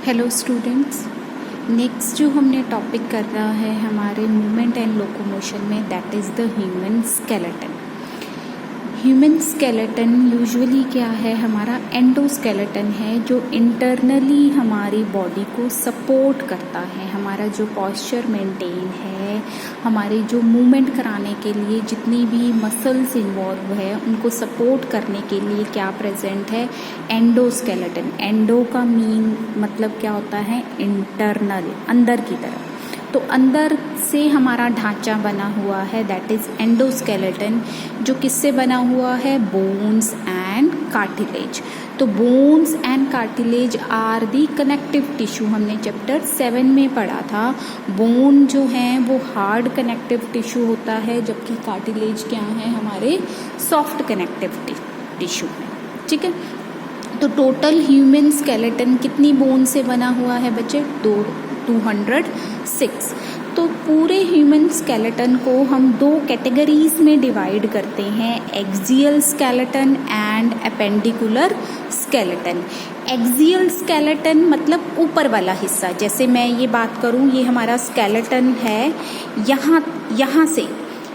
Hello students, next जो हमने topic कर रहा है हमारे मूवमेंट एंड लोकोमोशन में, that is the human skeleton. Human skeleton usually क्या है, हमारा एंडोस्केलेटन है जो इंटरनली हमारी बॉडी को सपोर्ट करता है। हमारा जो पॉस्चर मेंटेन है, हमारे जो मूवमेंट कराने के लिए जितनी भी मसल्स इन्वॉल्व है उनको सपोर्ट करने के लिए क्या प्रेजेंट है, एंडोस्केलेटन। एंडो का मीन मतलब क्या होता है, इंटरनल, अंदर की तरफ। तो अंदर से हमारा ढांचा बना हुआ है, दैट इज एंडोस्केलेटन, जो किससे बना हुआ है, बोन्स एंड कार्टिलेज। तो bones and cartilage are the connective tissue, हमने चैप्टर 7 में पढ़ा था। बोन जो है वो हार्ड कनेक्टिव टिश्यू होता है, जबकि कार्टिलेज क्या है, हमारे सॉफ्ट कनेक्टिव टिश्यू है। ठीक है, तो टोटल ह्यूमन स्केलेटन कितनी बोन से बना हुआ है बच्चे, 206। तो पूरे ह्यूमन स्केलेटन को हम दो कैटेगरीज में डिवाइड करते हैं, axial skeleton and appendicular skeleton. Axial skeleton मतलब ऊपर वाला हिस्सा, जैसे मैं ये बात करूँ, ये हमारा स्केलेटन है, यहाँ से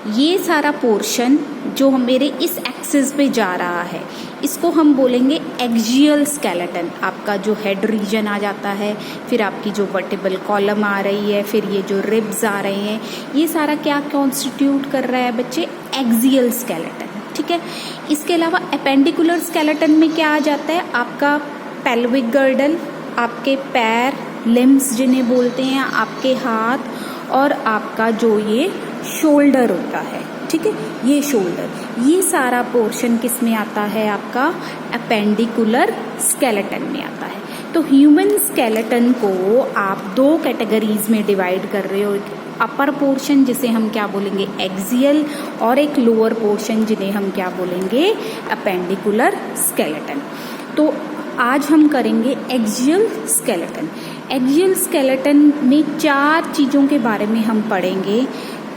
ये सारा पोर्शन जो मेरे इस एक्सिस पे जा रहा है, इसको हम बोलेंगे एक्सियल स्केलेटन। आपका जो हेड रीजन आ जाता है, फिर आपकी जो वर्टिबल कॉलम आ रही है, फिर ये जो रिब्स आ रहे हैं, ये सारा क्या कॉन्स्टिट्यूट कर रहा है बच्चे, एक्सियल स्केलेटन। ठीक है, इसके अलावा अपेंडिकुलर स्केलेटन में क्या आ जाता है, आपका पेल्विक गर्डल, आपके पैर, लिम्स जिन्हें बोलते हैं, आपके हाथ, और आपका जो ये शोल्डर होता है। ठीक है, ये शोल्डर, ये सारा पोर्शन किस में आता है, आपका अपेंडिकुलर स्केलेटन में आता है। तो ह्यूमन स्केलेटन को आप दो कैटेगरीज में डिवाइड कर रहे हो, एक अपर पोर्शन जिसे हम क्या बोलेंगे, एक्सियल, और एक लोअर पोर्शन जिन्हें हम क्या बोलेंगे, अपेंडिकुलर स्केलेटन। तो आज हम करेंगे एक्सियल स्केलेटन। एक्सियल स्केलेटन में 4 चीज़ों के बारे में हम पढ़ेंगे।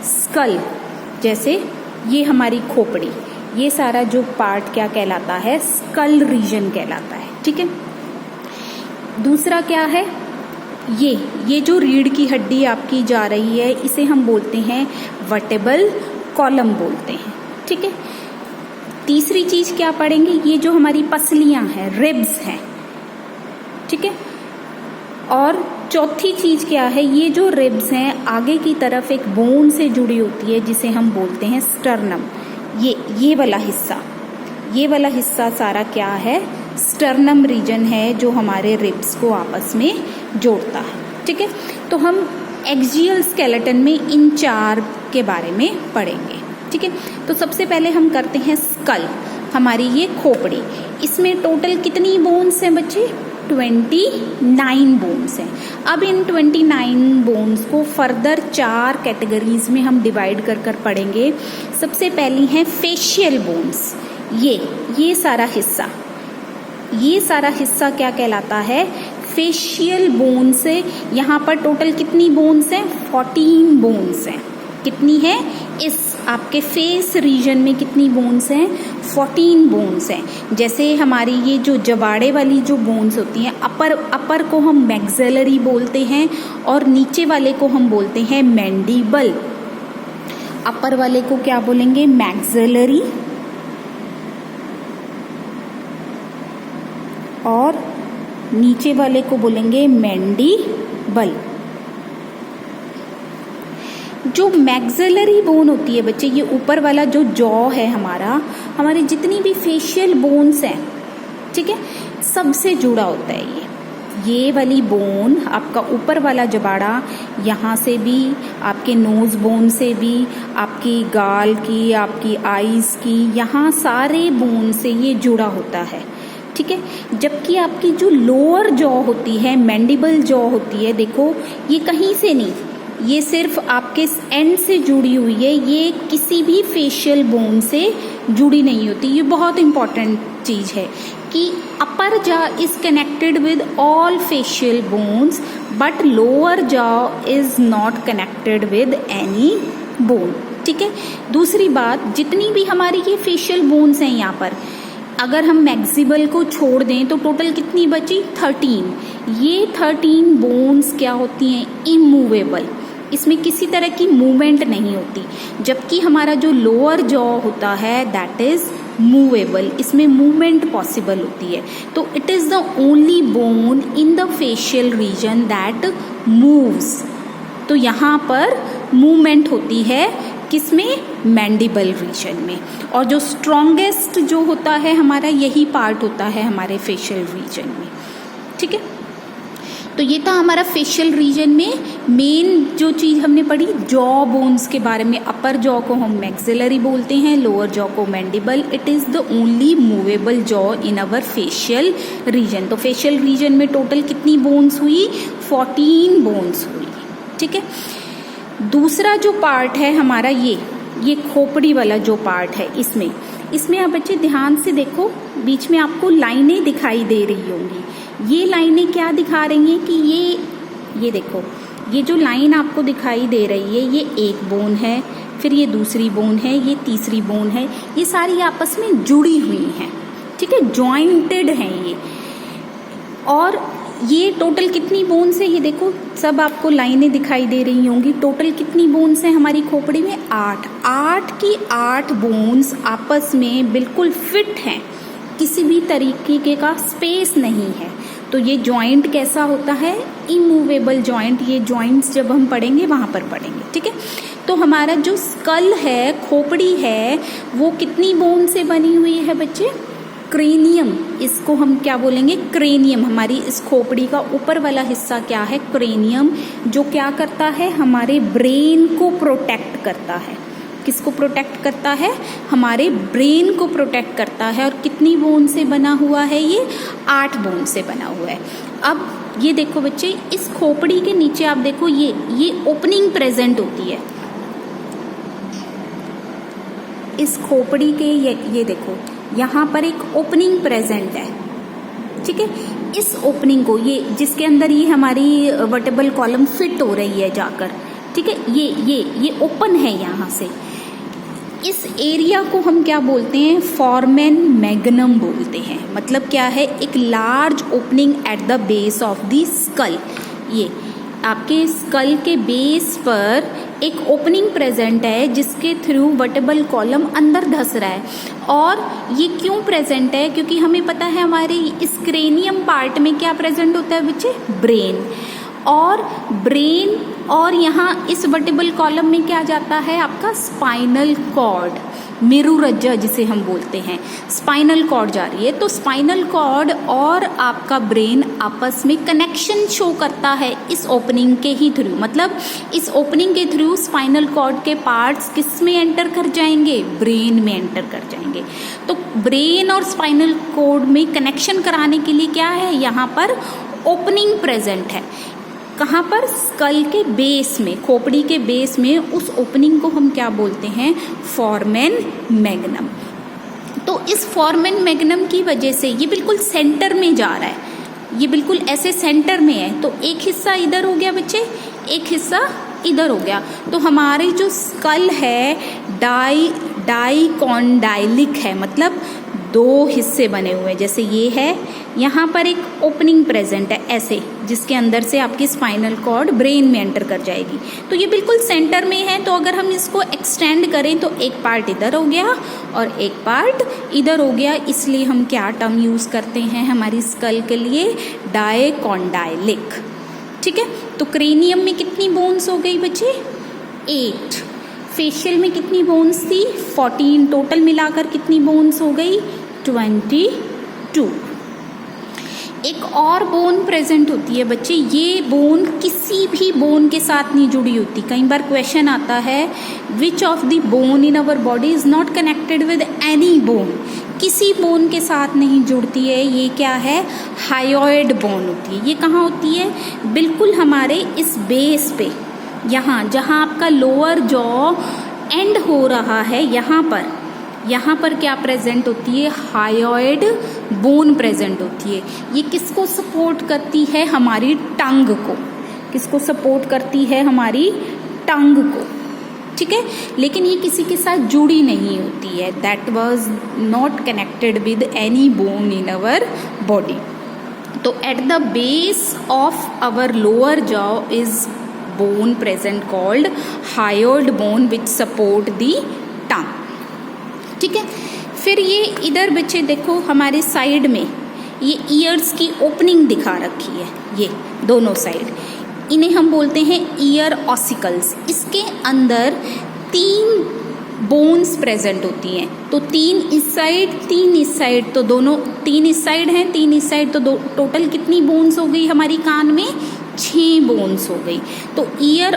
स्कल, जैसे ये हमारी खोपड़ी, ये सारा जो पार्ट क्या कहलाता है, स्कल रीजन कहलाता है। ठीक है, दूसरा क्या है, ये जो रीढ़ की हड्डी आपकी जा रही है, इसे हम बोलते हैं वर्टिबल कॉलम बोलते हैं। ठीक है, तीसरी चीज क्या पढ़ेंगे, ये जो हमारी पसलियां हैं, रिब्स हैं। ठीक है, और चौथी चीज क्या है, ये जो रिब्स हैं आगे की तरफ एक बोन से जुड़ी होती है जिसे हम बोलते हैं स्टर्नम। ये वाला हिस्सा सारा क्या है, स्टर्नम रीजन है, जो हमारे रिब्स को आपस में जोड़ता है। ठीक है, तो हम एक्सियल स्केलेटन में इन 4 के बारे में पढ़ेंगे। ठीक है, तो सबसे पहले हम करते हैं स्कल, हमारी ये खोपड़ी। इसमें टोटल कितनी बोन्स हैं बच्चे, 29 बोन्स हैं। अब इन 29 बोन्स को फर्दर 4 कैटेगरीज में हम डिवाइड कर पढ़ेंगे। सबसे पहली है फेशियल बोन्स। ये सारा हिस्सा क्या कहलाता है, फेशियल बोन्स। यहाँ पर टोटल कितनी बोन्स हैं, 14 बोन्स हैं। कितनी है, इस आपके फेस रीजन में कितनी बोन्स हैं, 14 बोन्स हैं। जैसे हमारी ये जो जबाड़े वाली जो बोन्स होती हैं, अपर को हम मैक्सिलरी बोलते हैं, और नीचे वाले को हम बोलते हैं मैंडिबल। अपर वाले को क्या बोलेंगे, मैक्सिलरी, और नीचे वाले को बोलेंगे मैंडिबल। जो मैक्सिलरी बोन होती है बच्चे, ये ऊपर वाला जो जॉ है हमारे जितनी भी फेशियल बोन्स हैं, ठीक है, सबसे जुड़ा होता है ये वाली बोन। आपका ऊपर वाला जबाड़ा, यहाँ से भी, आपके नोज बोन से भी, आपकी गाल की, आपकी आईज की, यहाँ सारे बोन से ये जुड़ा होता है। ठीक है, जबकि आपकी जो लोअर जॉ होती है, मैंडिबल जॉ होती है, देखो ये कहीं से नहीं, ये सिर्फ आपके एंड से जुड़ी हुई है, ये किसी भी फेशियल बोन से जुड़ी नहीं होती। ये बहुत इंपॉर्टेंट चीज है कि अपर jaw is connected with all facial bones, but lower jaw is not connected with any bone. ठीक है, दूसरी बात, जितनी भी हमारी ये फेशियल बोन्स हैं यहाँ पर, अगर हम मैक्सिबल को छोड़ दें तो टोटल कितनी बची? 13। ये 13 बोन्स क्या होती हैं? इमूवेबल, इसमें किसी तरह की मूवमेंट नहीं होती। जबकि हमारा जो लोअर जॉ होता है दैट इज मूवेबल, इसमें मूवमेंट पॉसिबल होती है। तो it is the only bone in the facial region that moves. तो यहाँ पर मूवमेंट होती है किसमें? मैंडिबल रीजन में। और जो स्ट्रॉन्गेस्ट जो होता है हमारा, यही पार्ट होता है हमारे फेशियल रीजन में। ठीक है, तो ये था हमारा फेशियल रीजन में मेन जो चीज़ हमने पढ़ी, जॉ बोन्स के बारे में। अपर जॉ को हम मैक्सिलरी बोलते हैं, लोअर जॉ को mandible. It is the only movable jaw in our facial region. तो फेशियल रीजन में टोटल कितनी बोन्स हुई? 14 बोन्स हुई। ठीक है, दूसरा जो पार्ट है हमारा ये खोपड़ी वाला जो पार्ट है, इसमें आप बच्चे ध्यान से देखो, बीच में आपको लाइनें दिखाई दे रही होंगी। ये लाइनें क्या दिखा रही हैं कि ये देखो, ये जो लाइन आपको दिखाई दे रही है ये एक बोन है, फिर ये दूसरी बोन है, ये तीसरी बोन है, ये सारी आपस में जुड़ी हुई हैं। ठीक है, जॉइंटेड हैं ये। और ये टोटल कितनी बोन्स है? ये देखो, सब आपको लाइनें दिखाई दे रही होंगी। टोटल कितनी बोन्स हैं हमारी खोपड़ी में? 8 की 8 बोन्स आपस में बिल्कुल फिट हैं, किसी भी तरीके का स्पेस नहीं है। तो ये जॉइंट कैसा होता है? Immovable joint. ये जॉइंट्स जब हम पढ़ेंगे वहाँ पर पढ़ेंगे। ठीक है, तो हमारा जो स्कल है, खोपड़ी है, वो कितनी बोन से बनी हुई है बच्चे? क्रेनियम। इसको हम क्या बोलेंगे? क्रेनियम। हमारी इस खोपड़ी का ऊपर वाला हिस्सा क्या है? क्रेनियम, जो क्या करता है? हमारे ब्रेन को प्रोटेक्ट करता है। किसको प्रोटेक्ट करता है? हमारे ब्रेन को प्रोटेक्ट करता है। और कितनी बोन से बना हुआ है ये? 8 बोन से बना हुआ है। अब ये देखो बच्चे, इस खोपड़ी के नीचे आप देखो, ये ओपनिंग प्रेजेंट होती है इस खोपड़ी के। ये देखो, यहाँ पर एक ओपनिंग प्रेजेंट है। ठीक है, इस ओपनिंग को, ये जिसके अंदर ये हमारी वर्टेब्रल कॉलम फिट हो रही है जाकर। ठीक है, ये ओपन है यहाँ से। इस एरिया को हम क्या बोलते हैं? फोरामेन मैग्नम बोलते हैं। मतलब क्या है? एक large opening eight the base of the school. ये आपके स्कल के बेस पर एक ओपनिंग प्रेजेंट है जिसके थ्रू वर्टेब्रल कॉलम अंदर धंस रहा है। और ये क्यों प्रेजेंट है? क्योंकि हमें पता है हमारे इस क्रेनियम पार्ट में क्या प्रेजेंट होता है बच्चे? ब्रेन। और यहाँ इस वर्टेब्रल कॉलम में क्या जाता है? आपका स्पाइनल कॉर्ड, मेरुरज्जा जिसे हम बोलते हैं, स्पाइनल कॉर्ड जा रही है। तो स्पाइनल कॉर्ड और आपका ब्रेन आपस में कनेक्शन शो करता है इस ओपनिंग के ही थ्रू। मतलब इस ओपनिंग के थ्रू स्पाइनल कॉर्ड के पार्ट्स किस में एंटर कर जाएंगे? ब्रेन में एंटर कर जाएंगे। तो ब्रेन और स्पाइनल कॉर्ड में कनेक्शन कराने के लिए क्या है? यहाँ पर ओपनिंग प्रेजेंट है। कहाँ पर? स्कल के बेस में, खोपड़ी के बेस में। उस ओपनिंग को हम क्या बोलते हैं? Foramen magnum. तो इस फोरामेन मैग्नम की वजह से ये बिल्कुल सेंटर में जा रहा है। ये बिल्कुल ऐसे सेंटर में है। तो एक हिस्सा इधर हो गया बच्चे, एक हिस्सा इधर हो गया। तो हमारी जो स्कल है डाइकॉन्डाइलिक है। मतलब 2 हिस्से बने हुए हैं। जैसे ये है, यहाँ पर एक ओपनिंग प्रेजेंट है ऐसे, जिसके अंदर से आपकी स्पाइनल कॉर्ड ब्रेन में एंटर कर जाएगी। तो ये बिल्कुल सेंटर में है। तो अगर हम इसको एक्सटेंड करें तो एक पार्ट इधर हो गया और एक पार्ट इधर हो गया। इसलिए हम क्या टर्म यूज़ करते हैं हमारी स्कल के लिए? डाइकॉन्डाइलिक। ठीक है, तो क्रेनियम में कितनी बोन्स हो गई बच्चे? 8। फेशियल में कितनी बोन्स थी? 14। टोटल मिलाकर कितनी बोन्स हो गई? 22। एक और बोन प्रेजेंट होती है बच्चे। ये बोन किसी भी बोन के साथ नहीं जुड़ी होती। कई बार क्वेश्चन आता है, which of the bone in our body is not connected with any bone? किसी बोन के साथ नहीं जुड़ती है। ये क्या है? हायोइड बोन होती है। ये कहाँ होती है? बिल्कुल हमारे इस बेस पे, यहाँ जहाँ आपका लोअर जॉ एंड हो रहा है, यहाँ पर क्या प्रेजेंट होती है? हायोइड बोन प्रेजेंट होती है। ये किसको सपोर्ट करती है? हमारी टंग को। किसको सपोर्ट करती है? हमारी टंग को। ठीक है, लेकिन ये किसी के साथ जुड़ी नहीं होती है, that was not connected with any bone in our body. तो at the base of our lower jaw is bone present called hyoid bone which support the tongue. ठीक है, फिर ये इधर बच्चे देखो हमारे साइड में ये ईयर्स की ओपनिंग दिखा रखी है, ये दोनों साइड, इन्हें हम बोलते हैं ईयर ऑसिकल्स। इसके अंदर 3 बोन्स प्रेजेंट होती हैं, तो 3 इस साइड 3 इस साइड, तो दोनों 3 इस साइड हैं 3 इस साइड, तो टोटल कितनी बोन्स हो गई हमारी कान में? 6 बोन्स हो गई। तो ईयर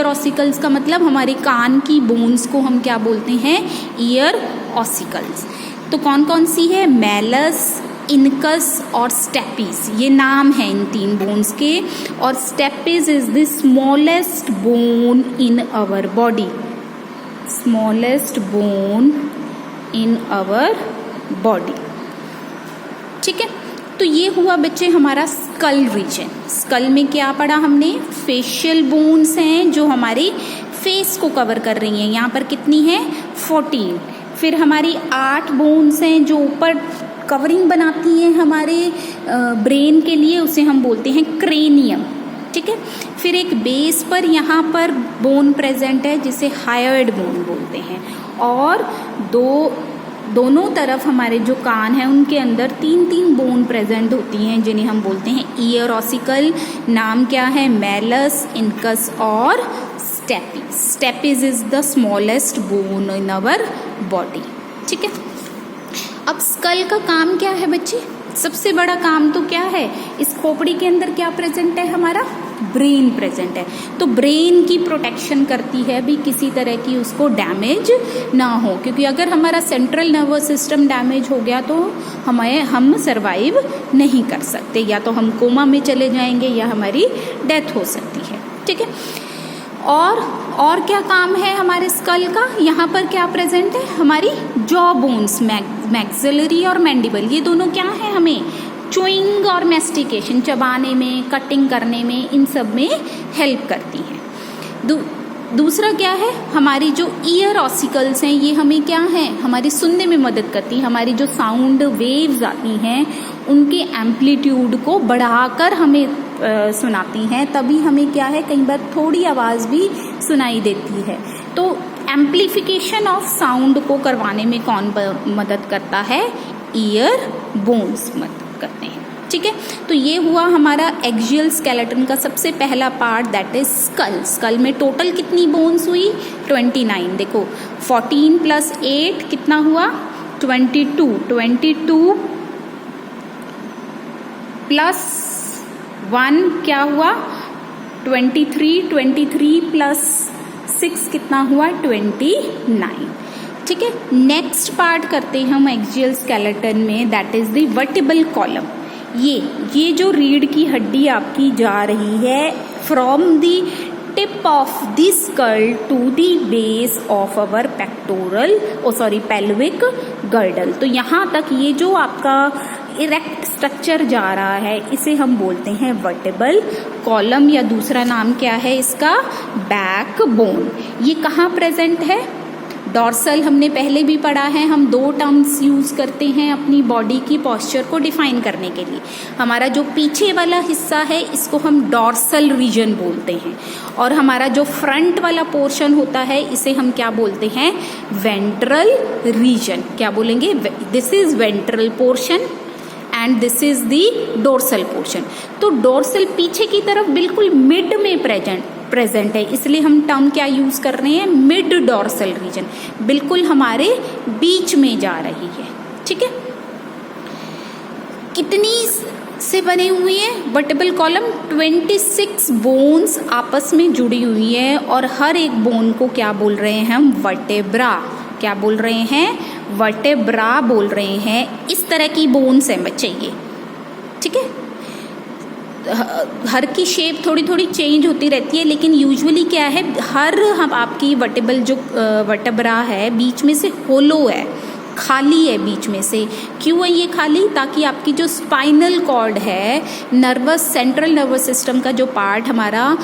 ऑसिकल्स का मतलब हमारे कान की बोन्स को हम क्या बोलते हैं? Ear ossicles. तो कौन कौन सी है? मैलस, इनकस और स्टेपिस, ये नाम है इन 3 बोन्स के। और stapes is the smallest bone in our body, smallest bone in our body. ठीक है, तो ये हुआ बच्चे हमारा स्कल रीजन। स्कल में क्या पढ़ा हमने? फेशियल बोन्स हैं जो हमारी फेस को कवर कर रही हैं, यहाँ पर कितनी है? 14। फिर हमारी 8 बोन्स हैं जो ऊपर कवरिंग बनाती हैं हमारे ब्रेन के लिए, उसे हम बोलते हैं क्रेनियम। ठीक है, फिर एक बेस पर यहाँ पर बोन प्रेजेंट है जिसे हायोइड बोन बोलते हैं, और दोनों तरफ हमारे जो कान हैं उनके अंदर 3 बोन प्रेजेंट होती हैं जिन्हें हम बोलते हैं ईयर ऑसिकल। नाम क्या है? मैलस, इनकस और stapes. Stapes is the smallest bone in our body. ठीक है, अब स्कल का काम क्या है बच्चे? सबसे बड़ा काम तो क्या है? इस खोपड़ी के अंदर क्या प्रेजेंट है? हमारा ब्रेन प्रेजेंट है। तो ब्रेन की प्रोटेक्शन करती है भी किसी तरह की उसको डैमेज ना हो, क्योंकि अगर हमारा सेंट्रल नर्वस सिस्टम डैमेज हो गया तो हम सरवाइव नहीं कर सकते, या तो हम कोमा में चले जाएंगे या हमारी डेथ हो सकती है। ठीक है, और क्या काम है हमारे स्कल का? यहाँ पर क्या प्रेजेंट है? हमारी जॉ बोन्स, मैक्सिलरी और मैंडिबल, ये दोनों क्या है? हमें च्यूइंग और मैस्टिकेशन, चबाने में, कटिंग करने में, इन सब में हेल्प करती हैं। दूसरा क्या है? हमारी जो ईयर ऑसिकल्स हैं ये हमें क्या है? हमारी सुनने में मदद करती है। हमारी जो साउंड वेव्स आती हैं उनके एम्पलीट्यूड को बढ़ाकर हमें सुनाती हैं, तभी हमें क्या है? कई बार थोड़ी आवाज़ भी सुनाई देती है। तो एम्प्लीफिकेशन ऑफ साउंड को करवाने में कौन मदद करता है? ईयर बोन्स मदद करते हैं। ठीक है, तो ये हुआ हमारा एक्सियल स्केलेटन का सबसे पहला part, that is skull. Skull में टोटल कितनी बोन्स हुई? 29। देखो 14 + 8 कितना हुआ? 22। 22 + 1 क्या हुआ? 23। 23 + 6 कितना हुआ? 29। ठीक है, नेक्स्ट पार्ट करते हैं हम एक्सियल स्केलेटन में, that is the vertebral column. ये जो रीढ़ की हड्डी आपकी जा रही है from the tip of the skull to the base of our pelvic girdle. तो यहाँ तक ये जो आपका इरेक्ट स्ट्रक्चर जा रहा है इसे हम बोलते हैं वर्टिबल कॉलम, या दूसरा नाम क्या है इसका? Back bone. ये कहाँ प्रेजेंट है? डॉर्सल हमने पहले भी पढ़ा है। हम 2 टर्म्स यूज़ करते हैं अपनी बॉडी की पोस्चर को डिफाइन करने के लिए। हमारा जो पीछे वाला हिस्सा है इसको हम डॉर्सल रीजन बोलते हैं, और हमारा जो फ्रंट वाला पोर्शन होता है इसे हम क्या बोलते हैं? Ventral region. क्या बोलेंगे? This is ventral portion and this is the dorsal portion. तो डोर्सल पीछे की तरफ बिल्कुल मिड में प्रेजेंट है, इसलिए हम टर्म क्या यूज कर रहे हैं? मिड डोर्सल रीजन, बिल्कुल हमारे बीच में जा रही है। ठीक है, कितनी से बने हुए हैं वर्टिबल कॉलम? 26 बोन्स आपस में जुड़ी हुई है, और हर एक बोन को क्या बोल रहे हैं हम? वर्टेब्रा। क्या बोल रहे हैं? वर्टेब्रा बोल रहे हैं। इस तरह की बोन्स हैं बच्चे ये। ठीक है, हर की शेप थोड़ी थोड़ी चेंज होती रहती है, लेकिन यूजुअली क्या है? हम आपकी वर्टेब्रा है बीच में से होलो है, खाली है बीच में से। क्यों है ये खाली? ताकि आपकी जो स्पाइनल कॉर्ड है, सेंट्रल नर्वस सिस्टम का जो पार्ट हमारा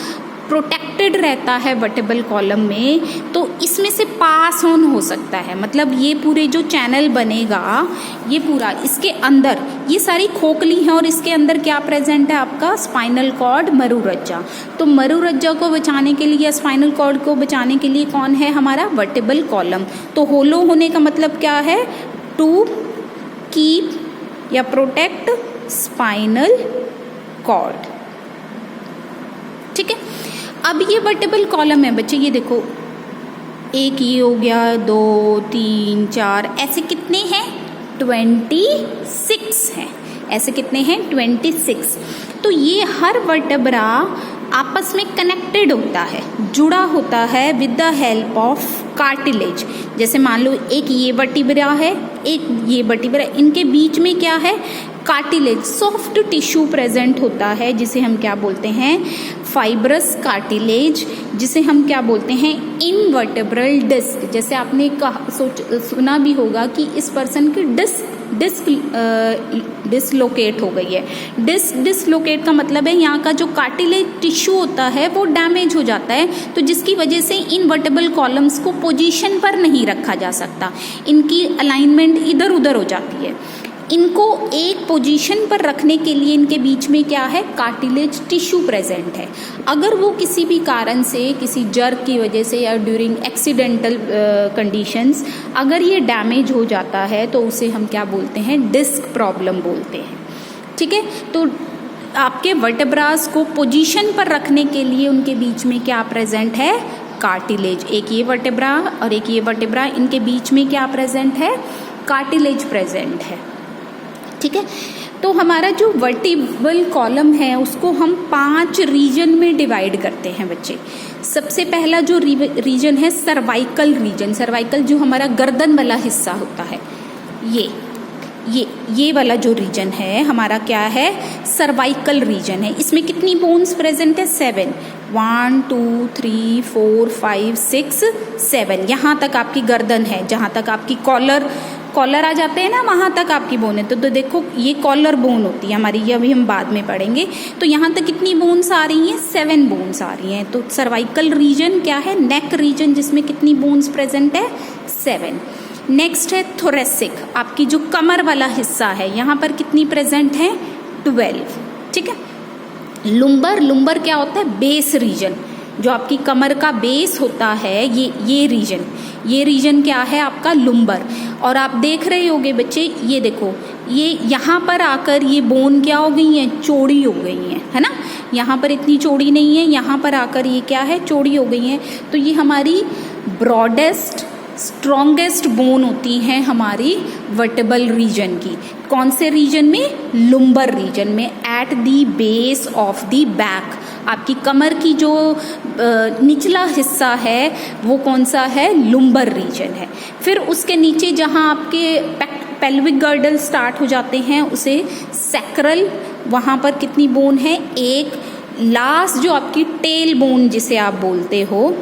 प्रोटेक्टेड रहता है वर्टेब्रल कॉलम में, तो इसमें से पास ऑन हो सकता है। मतलब ये पूरे जो चैनल बनेगा, ये पूरा इसके अंदर ये सारी खोखली है और इसके अंदर क्या प्रेजेंट है आपका स्पाइनल कॉर्ड, मरुरज्जा। तो मरुरज्जा को बचाने के लिए या स्पाइनल कॉर्ड को बचाने के लिए कौन है हमारा वर्टेब्रल कॉलम। तो होलो होने का मतलब क्या है, टू कीप या प्रोटेक्ट स्पाइनल कॉर्ड। ठीक है, अब ये वर्टेब्रल कॉलम है बच्चे, ये देखो एक ये हो गया, 2 3 4, ऐसे कितने हैं 26 हैं। ऐसे कितने हैं 26। तो ये हर वर्टेब्रा आपस में कनेक्टेड होता है, जुड़ा होता है with the help of cartilage. जैसे मान लो एक ये वर्टिब्रा है, एक ये वर्टिब्रा, इनके बीच में क्या है कार्टिलेज, सॉफ्ट टिश्यू प्रेजेंट होता है, जिसे हम क्या बोलते हैं फाइब्रस कार्टिलेज, जिसे हम क्या बोलते हैं इनवर्टेब्रल डिस्क। जैसे आपने सुना भी होगा कि इस पर्सन की डिसलोकेट हो गई है। डिसलोकेट का मतलब है यहाँ का जो कार्टिलेज टिश्यू होता है वो डैमेज हो जाता है, तो जिसकी वजह से इनवर्टेब्रल कॉलम्स को पोजीशन पर नहीं रखा जा सकता, इनकी अलाइनमेंट इधर उधर हो जाती है। इनको एक पोजीशन पर रखने के लिए इनके बीच में क्या है कार्टिलेज टिश्यू प्रेजेंट है। अगर वो किसी भी कारण से, किसी जर्क की वजह से या ड्यूरिंग एक्सीडेंटल कंडीशंस अगर ये डैमेज हो जाता है तो उसे हम क्या बोलते हैं डिस्क प्रॉब्लम बोलते हैं। ठीक है, तो आपके वर्टेब्रास को पोजीशन पर रखने के लिए उनके बीच में क्या प्रेजेंट है कार्टिलेज। एक ये वर्टेब्रा और एक ये वर्टेब्रा, इनके बीच में क्या प्रेजेंट है कार्टिलेज प्रेजेंट है। ठीक है, तो हमारा जो वर्टिब्रल कॉलम है उसको हम 5 रीजन में डिवाइड करते हैं बच्चे। सबसे पहला जो रीजन है सर्वाइकल रीजन। सर्वाइकल जो हमारा गर्दन वाला हिस्सा होता है, ये वाला जो रीजन है हमारा क्या है सर्वाइकल रीजन है। इसमें कितनी बोन्स प्रेजेंट है 7, 1 2 3 4 5 6 7। यहाँ तक आपकी गर्दन है, जहाँ तक आपकी कॉलर आ जाते हैं ना, वहाँ तक आपकी बोन है। तो देखो ये कॉलर बोन होती है हमारी, ये अभी हम बाद में पढ़ेंगे। तो यहाँ तक कितनी बोन्स आ रही हैं 7 बोन्स आ रही हैं। तो सर्वाइकल रीजन क्या है नेक रीजन, जिसमें कितनी बोन्स प्रेजेंट है 7। नेक्स्ट है थोरेसिक, आपकी जो कमर वाला हिस्सा है, यहाँ पर कितनी प्रेजेंट है 12। ठीक है, लुम्बर क्या होता है बेस रीजन, जो आपकी कमर का बेस होता है, ये रीजन क्या है आपका लुम्बर। और आप देख रहे होगे बच्चे, ये देखो ये यहाँ पर आकर ये बोन क्या हो गई है चौड़ी हो गई है ना। यहाँ पर इतनी चौड़ी नहीं है, यहाँ पर आकर ये क्या है चौड़ी हो गई है। तो ये हमारी ब्रॉडेस्ट स्ट्रॉन्गेस्ट बोन होती है हमारी वर्टेब्रल रीजन की। कौन से रीजन में लुम्बर रीजन में, at the base of the back. आपकी कमर की जो निचला हिस्सा है वो कौन सा है लुम्बर रीजन है। फिर उसके नीचे जहाँ आपके पेल्विक गर्डल स्टार्ट हो जाते हैं उसे सैक्रल, वहाँ पर कितनी बोन है एक। लास्ट जो आपकी टेल बोन जिसे आप बोलते हो,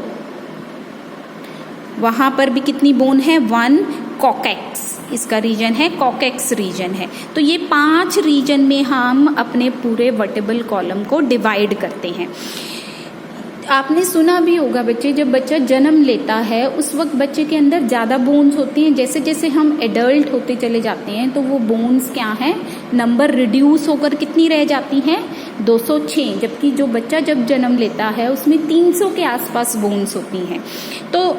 वहाँ पर भी कितनी बोन है 1। कॉकेक्स इसका रीजन है, कॉकेक्स रीजन है। तो ये 5 रीजन में हम अपने पूरे वर्टेब्रल कॉलम को डिवाइड करते हैं। आपने सुना भी होगा बच्चे, जब बच्चा जन्म लेता है उस वक्त बच्चे के अंदर ज़्यादा बोन्स होती हैं। जैसे जैसे हम एडल्ट होते चले जाते हैं तो वो बोन्स क्या हैं नंबर रिड्यूस होकर कितनी रह जाती हैं 206। जबकि जो बच्चा जब जन्म लेता है उसमें 300 के आसपास बोन्स होती हैं। तो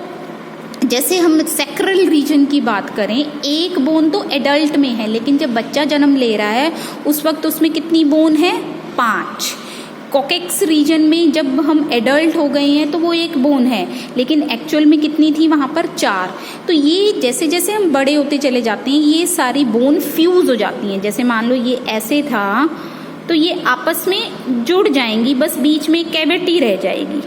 जैसे हम सैक्रल रीजन की बात करें, एक बोन तो एडल्ट में है, लेकिन जब बच्चा जन्म ले रहा है उस वक्त उसमें कितनी बोन है 5। कॉकेक्स रीजन में जब हम एडल्ट हो गए हैं तो वो 1 बोन है, लेकिन एक्चुअल में कितनी थी वहाँ पर 4। तो ये जैसे जैसे हम बड़े होते चले जाते हैं ये सारी बोन फ्यूज हो जाती हैं। जैसे मान लो ये ऐसे था तो ये आपस में जुड़ जाएंगी, बस बीच में कैविटी रह जाएगी,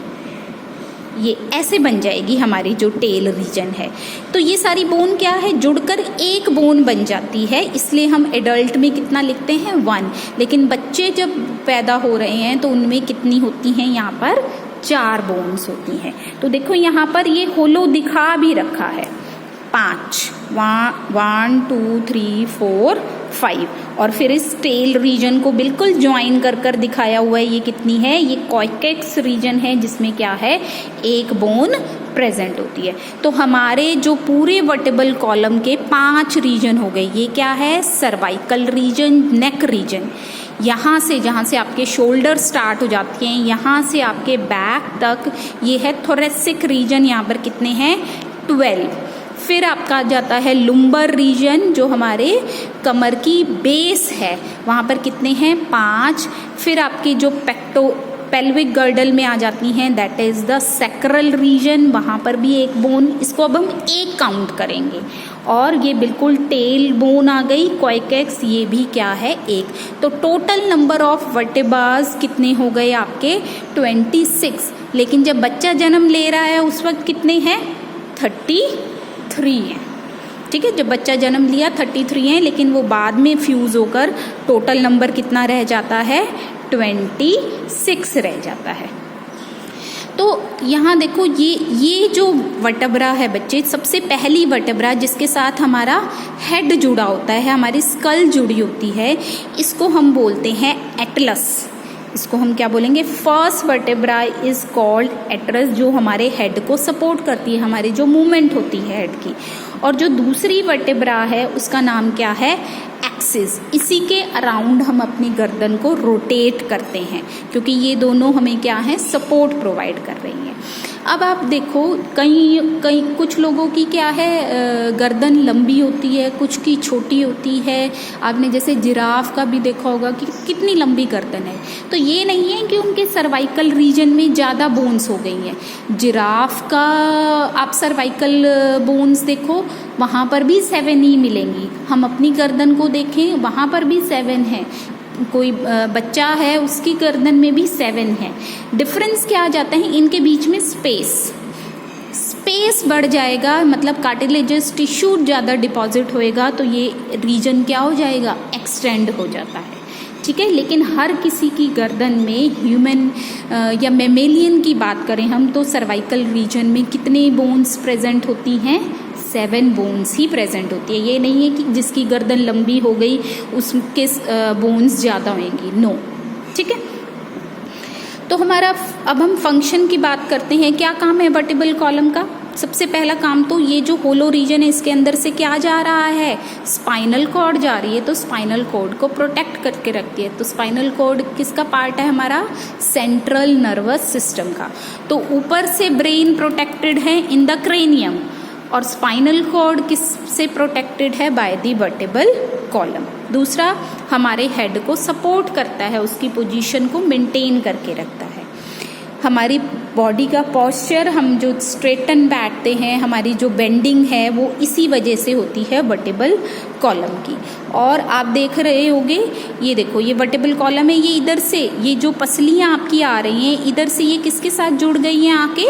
ये ऐसे बन जाएगी हमारी जो टेल रीजन है। तो ये सारी बोन क्या है जुड़कर एक बोन बन जाती है, इसलिए हम एडल्ट में कितना लिखते हैं 1। लेकिन बच्चे जब पैदा हो रहे हैं तो उनमें कितनी होती हैं यहाँ पर 4 बोन्स होती हैं। तो देखो यहाँ पर ये होलो दिखा भी रखा है 5, 1 2 3 4 5 और फिर इस टेल रीजन को बिल्कुल ज्वाइन कर कर दिखाया हुआ है। ये कितनी है? ये कॉर्टेक्स रीजन है जिसमें क्या है? एक बोन प्रेजेंट होती है। तो हमारे जो पूरे वर्टेब्रल कॉलम के 5 रीजन हो गए। ये क्या है? सर्वाइकल रीजन, नेक रीजन, यहाँ से जहाँ से आपके शोल्डर स्टार्ट हो जाती हैं, यहाँ से आपके बैक तक, ये है थोरेसिक रीजन। यहाँ पर कितने हैं? 12। फिर आपका आ जाता है लुम्बर रीजन जो हमारे कमर की बेस है, वहाँ पर कितने हैं? 5। फिर आपकी जो पेल्विक गर्डल में आ जाती हैं, that is the sacral region, वहाँ पर भी एक बोन, इसको अब हम एक काउंट करेंगे। और ये बिल्कुल टेल बोन आ गई कॉर्टेक्स, ये भी क्या है? एक। तो टोटल नंबर ऑफ वर्टेब्रास कितने हो गए आपके? 26। लेकिन जब बच्चा जन्म ले रहा है उस वक्त कितने हैं? 33 हैं। ठीक है, जब बच्चा जन्म लिया 33 हैं, लेकिन वो बाद में फ्यूज होकर टोटल नंबर कितना रह जाता है? 26 रह जाता है। तो यहाँ देखो ये जो वर्टेब्रा है बच्चे, सबसे पहली वर्टेब्रा जिसके साथ हमारा हेड जुड़ा होता है, हमारी स्कल जुड़ी होती है, इसको हम बोलते हैं एटलस। इसको हम क्या बोलेंगे? First vertebra is called Atlas, जो हमारे हेड को सपोर्ट करती है, हमारी जो मूवमेंट होती है हेड की। और जो दूसरी वर्टेब्रा है उसका नाम क्या है? एक्सिस। इसी के अराउंड हम अपनी गर्दन को रोटेट करते हैं, क्योंकि ये दोनों हमें क्या है? सपोर्ट प्रोवाइड कर रही हैं। अब आप देखो कई कुछ लोगों की क्या है, गर्दन लंबी होती है, कुछ की छोटी होती है। आपने जैसे जिराफ का भी देखा होगा कि कितनी लंबी गर्दन है। तो ये नहीं है कि उनके सर्वाइकल रीजन में ज़्यादा बोन्स हो गई हैं। जिराफ का आप सर्वाइकल बोन्स देखो, वहाँ पर भी 7 ही मिलेंगी। हम अपनी गर्दन को देखें, वहाँ पर भी 7 है। कोई बच्चा है उसकी गर्दन में भी 7 है। डिफरेंस क्या आ जाता है इनके बीच में? स्पेस बढ़ जाएगा, मतलब कार्टिलेजस टिश्यू ज़्यादा डिपॉजिट होएगा, तो ये रीजन क्या हो जाएगा? एक्सटेंड हो जाता है। ठीक है, लेकिन हर किसी की गर्दन में, ह्यूमन या मेमेलियन की बात करें हम, तो सर्वाइकल रीजन में कितने बोन्स प्रेजेंट होती हैं? 7 बोन्स ही प्रेजेंट होती है। ये नहीं है कि जिसकी गर्दन लंबी हो गई उसके बोन्स ज़्यादा होंगी, नो। ठीक है, तो हमारा अब हम फंक्शन की बात करते हैं। क्या काम है वर्टेब्रल कॉलम का? सबसे पहला काम तो ये जो होलो रीजन है इसके अंदर से क्या जा रहा है? स्पाइनल कॉर्ड जा रही है, तो स्पाइनल कॉर्ड को प्रोटेक्ट करके रखती है। तो स्पाइनल कॉर्ड किसका पार्ट है? हमारा सेंट्रल नर्वस सिस्टम का। तो ऊपर से ब्रेन प्रोटेक्टेड है इन द क्रेनियम, और स्पाइनल कॉर्ड किस से प्रोटेक्टेड है? By the vertebral column. दूसरा, हमारे हेड को सपोर्ट करता है, उसकी पोजीशन को मेंटेन करके रखता है। हमारी बॉडी का पोस्चर, हम जो स्ट्रेटन बैठते हैं, हमारी जो बेंडिंग है वो इसी वजह से होती है वर्टेब्रल कॉलम की। और आप देख रहे होंगे, ये देखो ये वर्टेब्रल कॉलम है, ये इधर से ये जो पसलियाँ आपकी आ रही हैं इधर से, ये किसके साथ जुड़ गई हैं? आके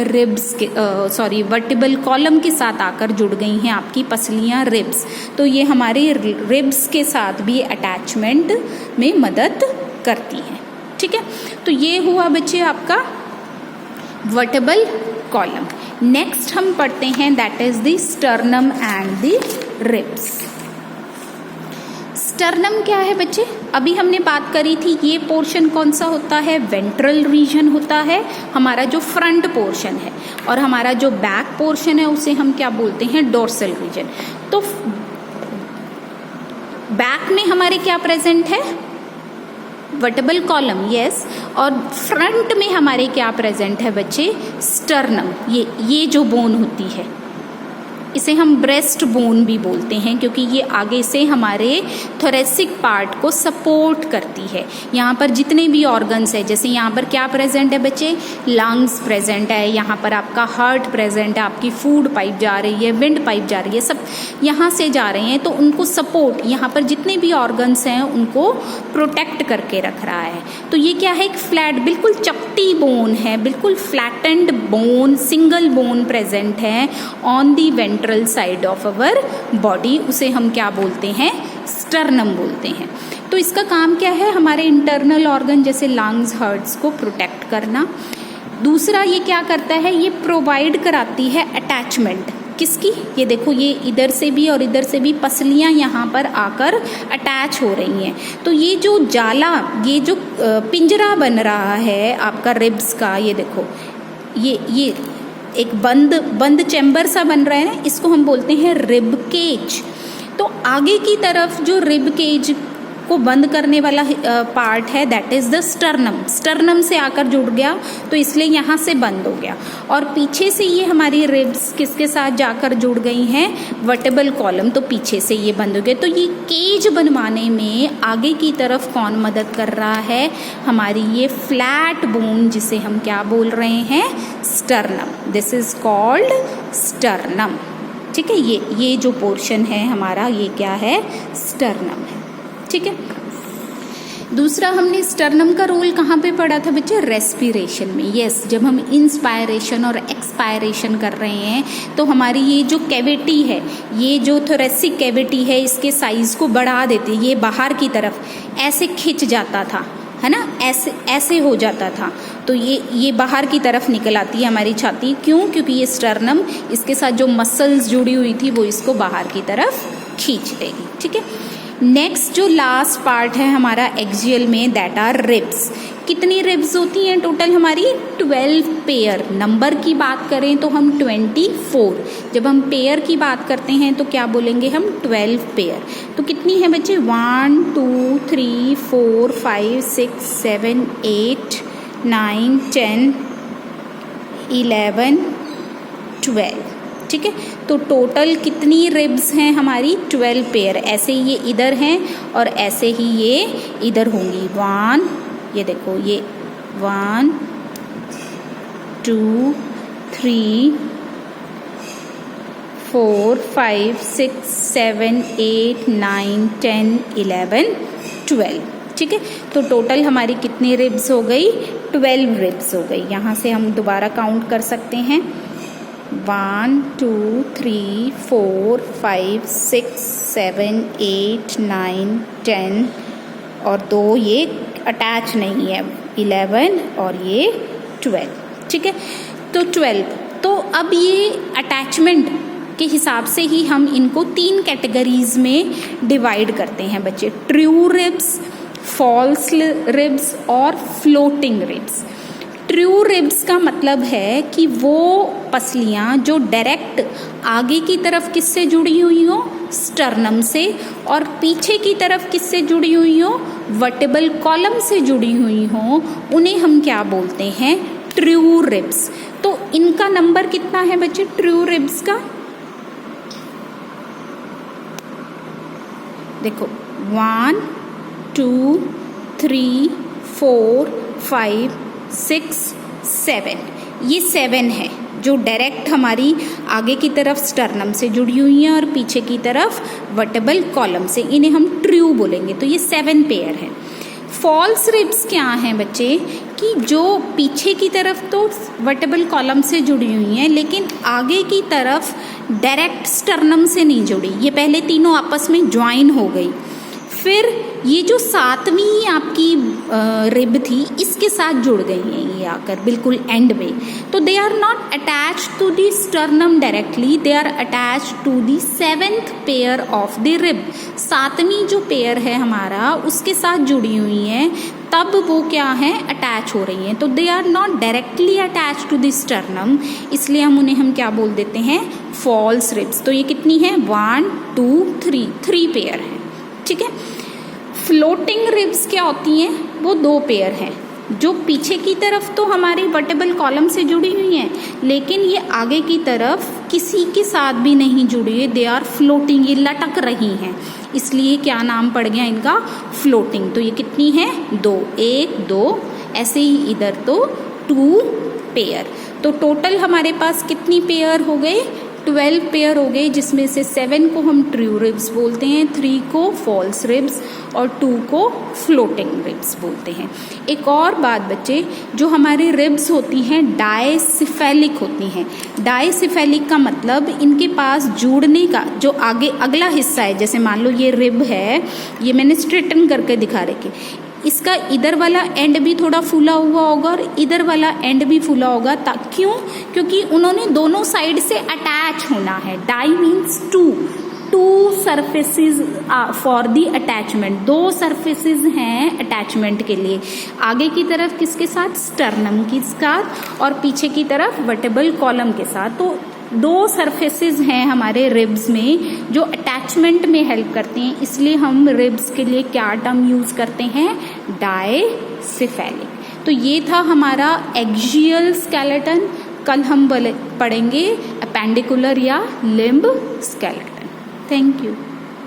रिब्स के वर्टेब्रल कॉलम के साथ आकर जुड़ गई हैं आपकी पसलियाँ, रिब्स। तो ये हमारे रिब्स के साथ भी अटैचमेंट में मदद करती हैं। ठीक है, तो ये हुआ बच्चे आपका वर्टेब्रल कॉलम। नेक्स्ट हम पढ़ते हैं, that is the sternum and the ribs. Sternum क्या है बच्चे? अभी हमने बात करी थी, ये पोर्शन कौन सा होता है? वेंट्रल रीजन होता है, हमारा जो फ्रंट पोर्शन है। और हमारा जो बैक पोर्शन है उसे हम क्या बोलते हैं? Dorsal reason. तो बैक में हमारे क्या प्रेजेंट है? Vertebral column, yes. और फ्रंट में हमारे क्या प्रेजेंट है बच्चे? स्टर्नम। ये जो बोन होती है इसे हम ब्रेस्ट बोन भी बोलते हैं, क्योंकि ये आगे से हमारे थोरेसिक पार्ट को सपोर्ट करती है। यहाँ पर जितने भी ऑर्गन्स है, जैसे यहाँ पर क्या प्रेजेंट है बच्चे? लंग्स प्रेजेंट है, यहाँ पर आपका हार्ट प्रेजेंट है, आपकी फूड पाइप जा रही है, विंड पाइप जा रही है, सब यहाँ से जा रहे हैं। तो उनको सपोर्ट, यहाँ पर जितने भी ऑर्गन्स हैं उनको प्रोटेक्ट करके रख रहा है। तो ये क्या है? एक फ्लैट, बिल्कुल चपटी बोन है, बिल्कुल flattened bone, single bone present है on the ventral side of our body. उसे हम क्या बोलते हैं? स्टर्नम बोलते हैं। तो इसका काम क्या है? हमारे इंटरनल ऑर्गन जैसे लंग्स, हार्ट्स को प्रोटेक्ट करना। दूसरा ये क्या करता है? ये प्रोवाइड कराती है अटैचमेंट। किसकी, ये देखो ये इधर से भी और इधर से भी पसलियाँ यहाँ पर आकर अटैच हो रही हैं। तो ये जो जाला, ये जो पिंजरा बन रहा है आपका रिब्स का, ये देखो ये एक बंद चैम्बर सा बन रहा है ना, इसको हम बोलते हैं रिब केज। तो आगे की तरफ जो रिब केज को बंद करने वाला पार्ट है दैट इज़ द स्टर्नम से आकर जुड़ गया, तो इसलिए यहाँ से बंद हो गया। और पीछे से ये हमारी रिब्स किसके साथ जाकर जुड़ गई हैं, वर्टेब्रल कॉलम, तो पीछे से ये बंद हो गए। तो ये केज बनवाने में आगे की तरफ कौन मदद कर रहा है, हमारी ये फ्लैट बोन, जिसे हम क्या बोल रहे हैं, sternum. This is called sternum. ठीक है, ये जो पोर्शन है हमारा, ये क्या है, स्टर्नम है। ठीक है, दूसरा हमने स्टर्नम का रोल कहाँ पे पढ़ा था बच्चे, रेस्पिरेशन में। यस, जब हम इंस्पायरेशन और एक्सपायरेशन कर रहे हैं तो हमारी ये जो कैविटी है, ये जो थोरेसिक कैविटी है, इसके साइज को बढ़ा देती है। ये बाहर की तरफ ऐसे खिंच जाता था, है ना, ऐसे हो जाता था, तो ये बाहर की तरफ निकल आती है हमारी छाती। क्यों? क्योंकि ये स्टर्नम, इसके साथ जो मसल्स जुड़ी हुई थी वो इसको बाहर की तरफ खींच देगी। ठीक है, नेक्स्ट जो लास्ट पार्ट है हमारा एक्सियल में, दैट आर रिब्स। कितनी रिब्स होती हैं टोटल हमारी, 12 पेयर। नंबर की बात करें तो हम 24, जब हम पेयर की बात करते हैं तो क्या बोलेंगे हम, 12 पेयर। तो कितनी है बच्चे, 1 2 3 4 5 6 7 8 9 10 11 12। ठीक है, तो टोटल कितनी रिब्स हैं हमारी, 12 पेयर। ऐसे ही ये इधर हैं और ऐसे ही ये इधर होंगी। 1, ये देखो, ये 1 2 3 4 5 6 7 8 9 10 11 12। ठीक है, तो टोटल हमारी कितनी रिब्स हो गई, 12 रिब्स हो गई। यहाँ से हम दोबारा काउंट कर सकते हैं, 1 2 3 4 5 6 7 8 9 10 और 2 ये अटैच नहीं है, 11 और ये 12। ठीक है, तो 12। तो अब ये अटैचमेंट के हिसाब से ही हम इनको 3 कैटेगरीज में डिवाइड करते हैं बच्चे, ट्रू रिब्स, फॉल्स रिब्स और फ्लोटिंग रिब्स। ट्रू रिब्स का मतलब है कि वो पसलियाँ जो डायरेक्ट आगे की तरफ किससे जुड़ी हुई हो, स्टर्नम से, और पीछे की तरफ किससे जुड़ी हुई हो, वर्टेब्रल कॉलम से जुड़ी हुई हो, उन्हें हम क्या बोलते हैं, ट्रू रिब्स। तो इनका नंबर कितना है बच्चे, ट्रू रिब्स का, देखो 1 2 3 4 5 6 7, ये 7 है जो डायरेक्ट हमारी आगे की तरफ स्टर्नम से जुड़ी हुई हैं और पीछे की तरफ वर्टेब्रल कॉलम से, इन्हें हम ट्रू बोलेंगे। तो ये 7 पेयर है। फॉल्स रिब्स क्या हैं बच्चे, कि जो पीछे की तरफ तो वर्टेब्रल कॉलम से जुड़ी हुई हैं लेकिन आगे की तरफ डायरेक्ट स्टर्नम से नहीं जुड़ी, ये पहले तीनों आपस में ज्वाइन हो गई, फिर ये जो 7वीं आपकी रिब थी इसके साथ जुड़ गई हैं ये आकर बिल्कुल एंड में। तो they are not attach to the sternum directly, they are attach to the 7th pair of the rib. 7वीं जो पेयर है हमारा उसके साथ जुड़ी हुई हैं, तब वो क्या है, अटैच हो रही हैं। तो they are not directly attach to the sternum, इसलिए हम क्या बोल देते हैं, फॉल्स रिब्स। तो ये कितनी है, 1 2 3 पेयर है। ठीक है, फ्लोटिंग रिब्स क्या होती हैं, वो 2 पेयर हैं, जो पीछे की तरफ तो हमारी वर्टेब्रल कॉलम से जुड़ी हुई हैं लेकिन ये आगे की तरफ किसी के साथ भी नहीं जुड़ी है, दे आर फ्लोटिंग, ये लटक रही हैं, इसलिए क्या नाम पड़ गया इनका, फ्लोटिंग। तो ये कितनी है, 2, 1 2, ऐसे ही इधर तो 2 पेयर। तो टोटल हमारे पास कितनी पेयर हो गए, 12 पेयर हो गए, जिसमें से 7 को हम ट्रू रिब्स बोलते हैं, 3 को फॉल्स रिब्स और 2 को फ्लोटिंग रिब्स बोलते हैं। एक और बात बच्चे, जो हमारी रिब्स होती हैं डायसिफेलिक होती हैं। डायसिफेलिक का मतलब इनके पास जुड़ने का जो आगे अगला हिस्सा है, जैसे मान लो ये रिब है, ये मैंने स्ट्रेटन करके दिखा रखी, इसका इधर वाला एंड भी थोड़ा फूला हुआ होगा और इधर वाला एंड भी फूला होगा। क्यों? क्योंकि उन्होंने दोनों साइड से अटैच होना है। Di means two surfaces for the attachment, दो सरफेसेस हैं अटैचमेंट के लिए। आगे की तरफ किसके साथ? स्टर्नम के साथ, और पीछे की तरफ वर्टेब्रल कॉलम के साथ। तो दो सरफेसेस हैं हमारे रिब्स में जो अटैचमेंट में हेल्प करते हैं, इसलिए हम रिब्स के लिए क्या टर्म यूज करते हैं? डायसिफेलिक। तो ये था हमारा एक्सियल स्केलेटन। कल हम पढ़ेंगे अपेंडिकुलर या लिम्ब स्केलेटन। Thank you.